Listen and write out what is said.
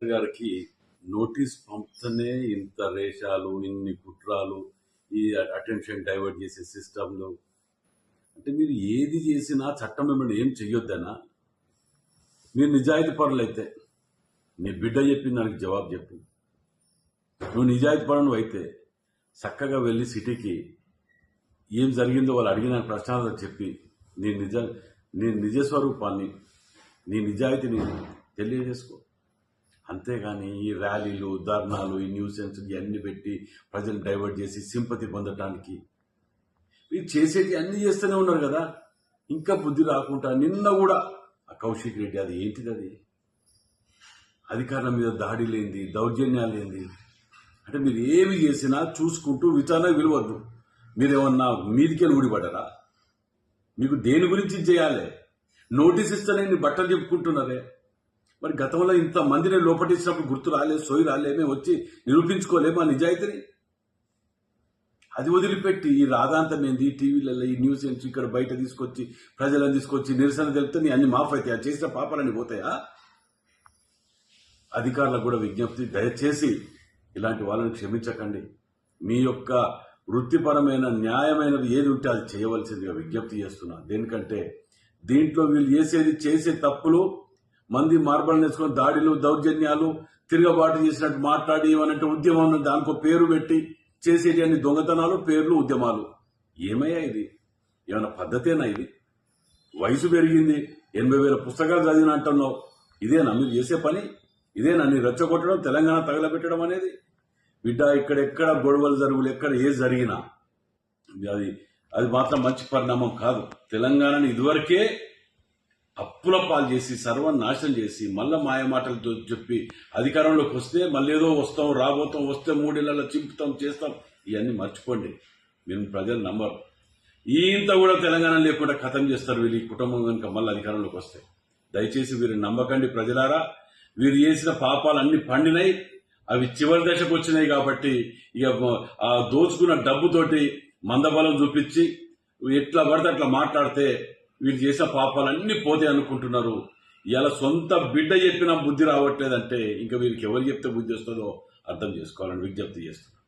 గారికి నోటీస్ పంపుతూనే ఇంత రేషాలు, ఇన్ని కుట్రాలు, ఈ అటెన్షన్ డైవర్ట్ చేసే సిస్టంలు. అంటే మీరు ఏది చేసినా చట్టం మిమ్మల్ని ఏం చెయ్యొద్దనా? మీరు నిజాయితీ పరులైతే నీ బిడ్డ చెప్పిన దానికి జవాబు చెప్పు. నువ్వు నిజాయితీ పరుడు అయితే చక్కగా వెళ్ళి సిటీకి ఏం జరిగిందో వాళ్ళు అడిగిన ప్రశ్నలు చెప్పి నీ నిజస్వరూపాన్ని, నీ నిజాయితీని తెలియజేసుకో. అంతేగాని ఈ ర్యాలీలు, ధర్నాలు, ఈ న్యూసెన్స్ ఇవన్నీ పెట్టి ప్రజలు డైవర్ట్ చేసి సింపతి పొందటానికి మీరు చేసేది అన్ని చేస్తూనే ఉన్నారు కదా. ఇంకా బుద్ధి రాకుండా నిన్న కూడా ఆ కౌశిక్ రెడ్డి అది ఏంటిది, అది అధికారుల మీద దాడి లేనిది, దౌర్జన్యాలు లేనిది. అంటే మీరు ఏమి చేసినా చూసుకుంటూ విచారణ విలువద్దు. మీరేమన్నా మీదికెళ్ళి ఊడిపడ్డారా? మీకు దేని గురించి చేయాలి? నోటీస్ ఇస్తేనే బట్టలు చెప్పుకుంటున్నారే. మరి గతంలో ఇంతమందిని లోపటించినప్పుడు గుర్తు రాలేదు, సోయి రాలే, మేము వచ్చి నిరూపించుకోలేము ఆ నిజాయితీని. అది వదిలిపెట్టి ఈ రాధాంతం ఏంది, టీవీలలో ఈ న్యూస్ ఏంటి, ఇక్కడ బయట తీసుకొచ్చి ప్రజలను తీసుకొచ్చి నిరసన తెలిపితే నీ అన్ని మాఫ్ అవుతాయా? చేసిన పాపాలన్నీ పోతాయా? అధికారులకు కూడా విజ్ఞప్తి, దయచేసి ఇలాంటి వాళ్ళని క్షమించకండి. మీ యొక్క వృత్తిపరమైన న్యాయమైనది ఏది ఉంటే అది చేయవలసిందిగా విజ్ఞప్తి చేస్తున్నా. దేనికంటే దీంట్లో వీళ్ళు చేసే తప్పులు, మంది మార్బల్ నేర్చుకుని దాడిలు, దౌర్జన్యాలు, తిరగబాటు చేసినట్టు మాట్లాడి ఏమనంటే ఉద్యమం దానికో పేరు పెట్టి చేసేటి అన్ని దొంగతనాలు, పేర్లు, ఉద్యమాలు. ఏమయ్యా ఇది? ఏమైనా పద్ధతేనా ఇది? వయసు పెరిగింది, 80,000 పుస్తకాలు చదివిన అంటున్నావు. ఇదేనా మీరు చేసే పని? ఇదేనా నీ రెచ్చగొట్టడం, తెలంగాణ తగలబెట్టడం అనేది? బిడ్డ, ఇక్కడెక్కడ గొడవలు జరుగులు, ఎక్కడ ఏది జరిగినా అది మాత్రం మంచి పరిణామం కాదు. తెలంగాణని ఇదివరకే అప్పుల పాలు చేసి సర్వనాశనం చేసి మళ్ళా మాయమాటలతో చెప్పి అధికారంలోకి వస్తే మళ్ళీ ఏదో వస్తాం, రాబోతాం, వస్తే 3 ఏళ్లలో చింపుతాం, చేస్తాం. ఇవన్నీ మర్చిపోండి. మీరు ప్రజలు నమ్మరు. ఇంత కూడా తెలంగాణ లేకుండా ఖతం చేస్తారు వీళ్ళు, ఈ కుటుంబం కనుక మళ్ళీ అధికారంలోకి వస్తే. దయచేసి వీరు నమ్మకండి ప్రజలారా. వీరు చేసిన పాపాలు అన్ని పండినాయి, అవి చివరి దశకు వచ్చినాయి. కాబట్టి ఇక ఆ దోచుకున్న డబ్బుతోటి మందబలం చూపించి ఎట్లా పడితే అట్లా మాట్లాడితే వీళ్ళు చేసిన పాపాలన్నీ పోతే అనుకుంటున్నారు. ఇలా సొంత బిడ్డ చెప్పినా బుద్ధి రావట్లేదంటే ఇంకా వీరికి ఎవరు చెప్తే బుద్ధి వస్తుందో అర్థం చేసుకోవాలని విజ్ఞప్తి చేస్తున్నారు.